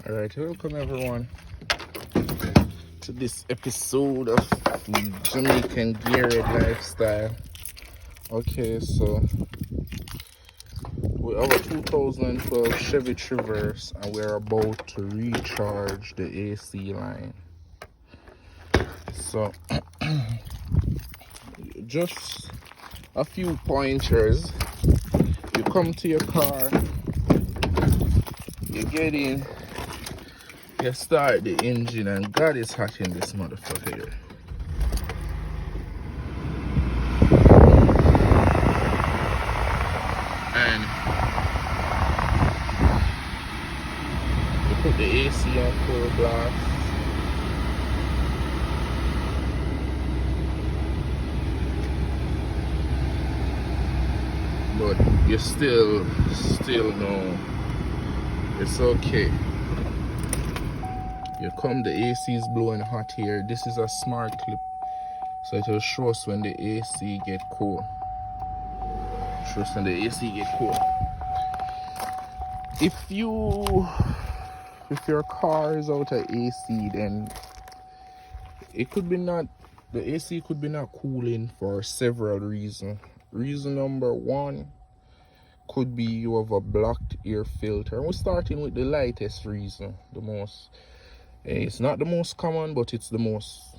Alright, welcome everyone to this episode of Jamaican Geared Lifestyle. Okay, so we have a 2012 Chevy Traverse and we're about to recharge the AC line. So, just a few pointers. You come to your car, you get in, you start the engine, and God is hot in this motherfucker here. And you put the AC on full blast. But you still know it's okay. You come, the AC is blowing hot here. This is a smart clip, so it will show us when the AC get cold. Show us when the AC get cold. If your car is out of AC, then it could be not, the AC could be not cooling for several reasons. Reason number one could be you have a blocked air filter. And we're starting with the lightest reason, it's not the most common, but it's the most,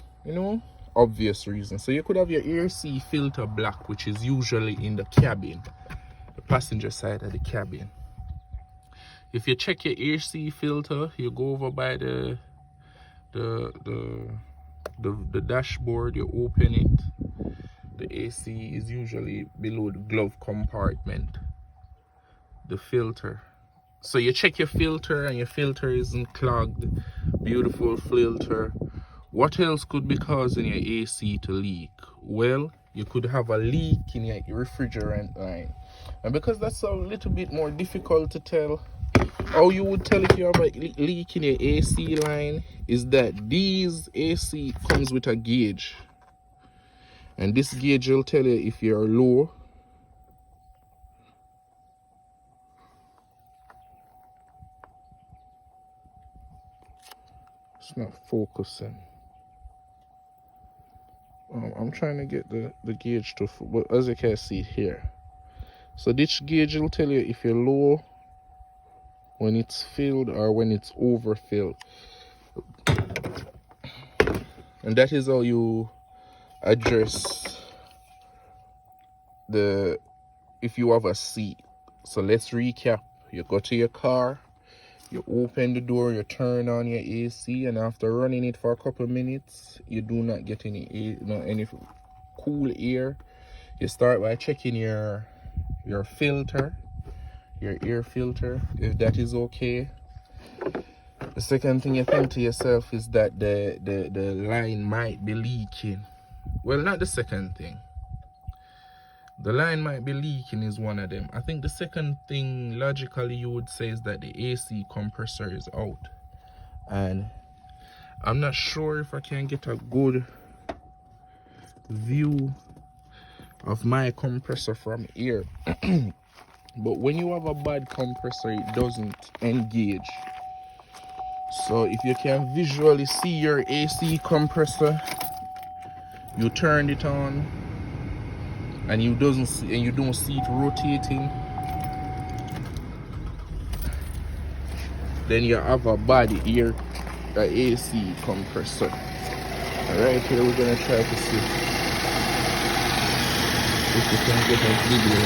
obvious reason. So you could have your AC filter blocked, which is usually in the cabin, the passenger side of the cabin. If you check your AC filter, you go over by the dashboard, you open it. The AC is usually below the glove compartment, the filter. So you check your filter and your filter isn't clogged. Beautiful filter. What else could be causing your AC to leak? Well, you could have a leak in your refrigerant line. And because that's a little bit more difficult to tell, how you would tell if you have a leak in your AC line is that these AC comes with a gauge. And this gauge will tell you if you're low, it's not focusing. I'm trying to get the gauge to, but as you can see here. So this gauge will tell you if you're low, when it's filled, or when it's overfilled. And that is how you address if you have a seat. So let's recap. You go to your car, you open the door, you turn on your AC, and after running it for a couple of minutes, you do not get any cool air. You start by checking your filter, your air filter, if that is okay. The second thing you think to yourself is that the line might be leaking. Well, not the second thing. The line might be leaking is one of them. I think the second thing logically you would say is that the AC compressor is out. And I'm not sure if I can get a good view of my compressor from here. But when you have a bad compressor, it doesn't engage. So if you can visually see your AC compressor, you turn it on, and you don't see it rotating, then you have a bad AC compressor. Alright, here we're gonna try to see if we can get a video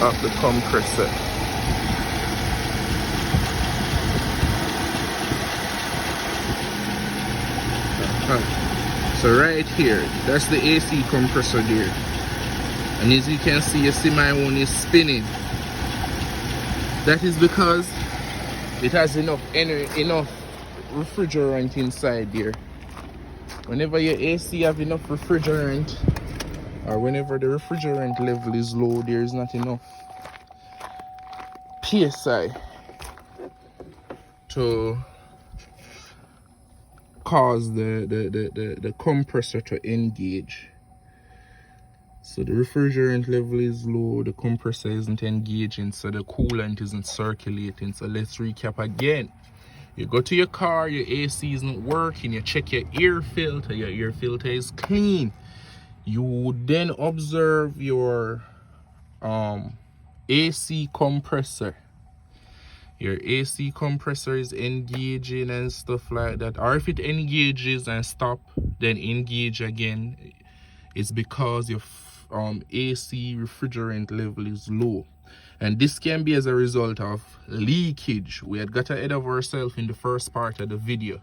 of the compressor. So right here, that's the AC compressor there. And as you can see my one is spinning. That is because it has enough refrigerant inside there. Whenever your AC have enough refrigerant, or whenever the refrigerant level is low, there is not enough PSI to cause the compressor to engage. So the refrigerant level is low, the compressor isn't engaging, so the coolant isn't circulating. So let's recap again. You go to your car, your AC isn't working, you check your air filter is clean. You would then observe your AC compressor. Your AC compressor is engaging and stuff like that. Or if it engages and stop, then engage again. It's because your AC refrigerant level is low. And this can be as a result of leakage. We had got ahead of ourselves in the first part of the video.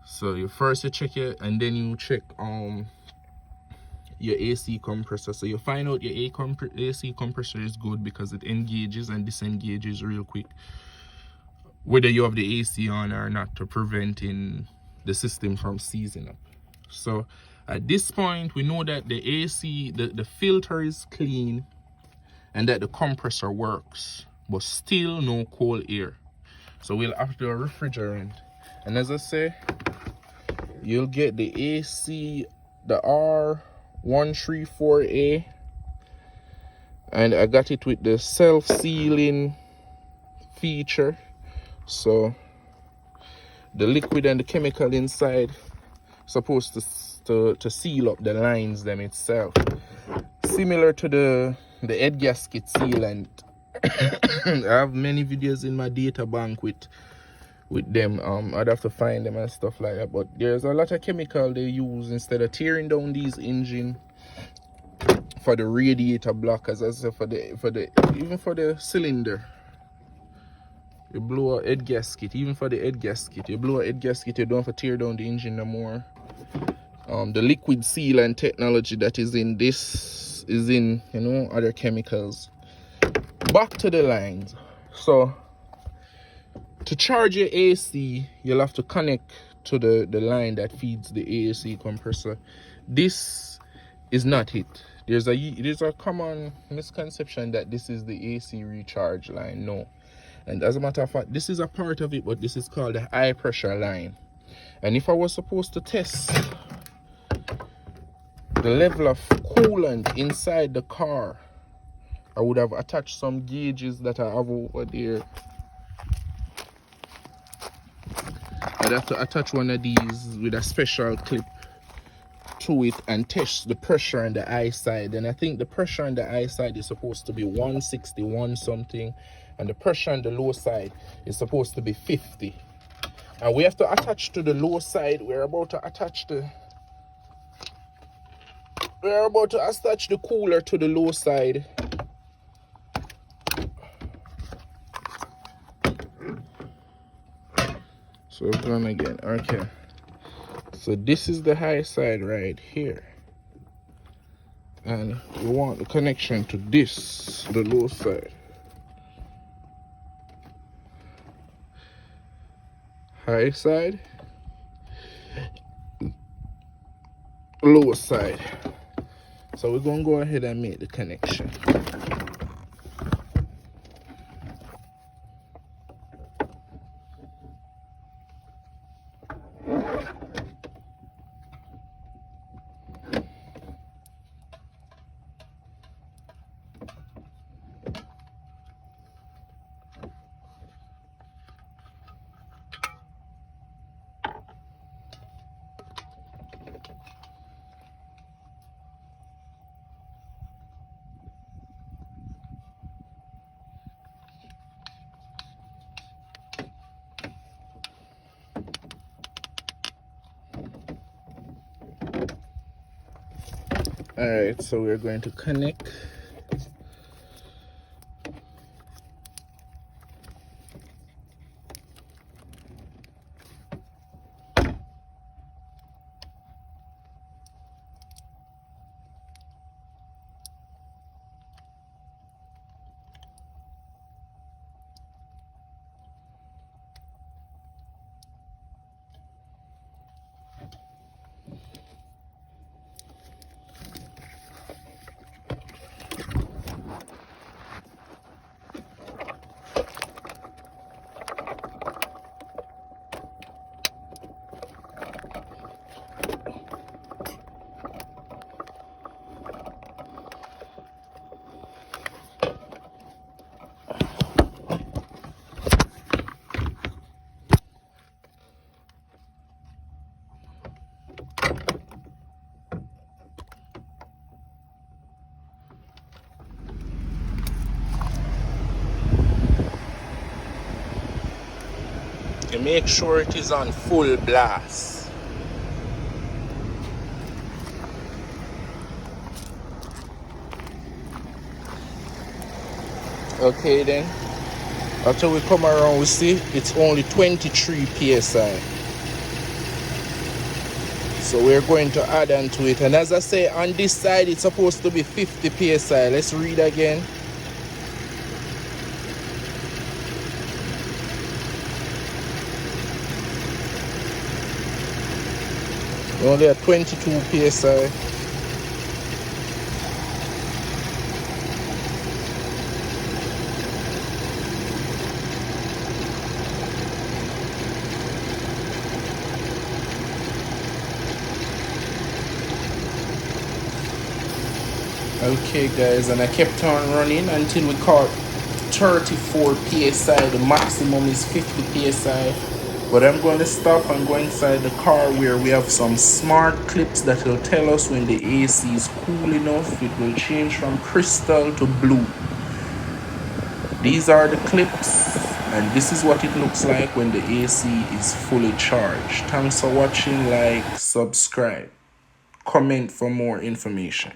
So you check it, and then you check your AC compressor. So you find out your AC compressor is good because it engages and disengages real quick, whether you have the AC on or not, to preventing the system from seizing up. So at this point, we know that the AC, the filter is clean and that the compressor works, but still no cold air. So we'll have to do a refrigerant. And as I say, you'll get the AC, the R134A, and I got it with the self-sealing feature. So the liquid and the chemical inside supposed to seal up the lines them itself, similar to the head gasket sealant. I have many videos in my data bank with them. I'd have to find them and stuff like that, but there's a lot of chemical they use instead of tearing down these engine for the radiator block, as I said, even for the cylinder. You blow a head gasket, even for the head gasket, you blow a head gasket, you don't have to tear down the engine no more. The liquid sealant technology that is in this is in, you know, other chemicals. Back to the lines. So to charge your AC, you'll have to connect to the line that feeds the AC compressor. This is not it. There's a common misconception that this is the AC recharge line. No. And as a matter of fact, this is a part of it, but this is called the high pressure line. And if I was supposed to test the level of coolant inside the car, I would have attached some gauges that I have over there. I'd have to attach one of these with a special clip to it and test the pressure on the high side. And I think the pressure on the high side is supposed to be 161 something, and the pressure on the low side is supposed to be 50. And we have to attach to the low side. We're about to attach the cooler to the low side. So we're going again. Okay. So this is the high side right here. And we want the connection to this, the low side. High side, lower side. So we're gonna go ahead and make the connection. Alright, so we're going to connect. You make sure it is on full blast. Okay then, after we come around, we see it's only 23 psi. So we're going to add on to it, and as I say, on this side it's supposed to be 50 psi. Let's read again. We're only at 22 psi. Okay guys, and I kept on running until we caught 34 psi. The maximum is 50 psi. But I'm going to stop and go inside the car where we have some smart clips that will tell us when the AC is cool enough. It will change from crystal to blue. These are the clips, and this is what it looks like when the AC is fully charged. Thanks for watching. Like, subscribe, comment for more information.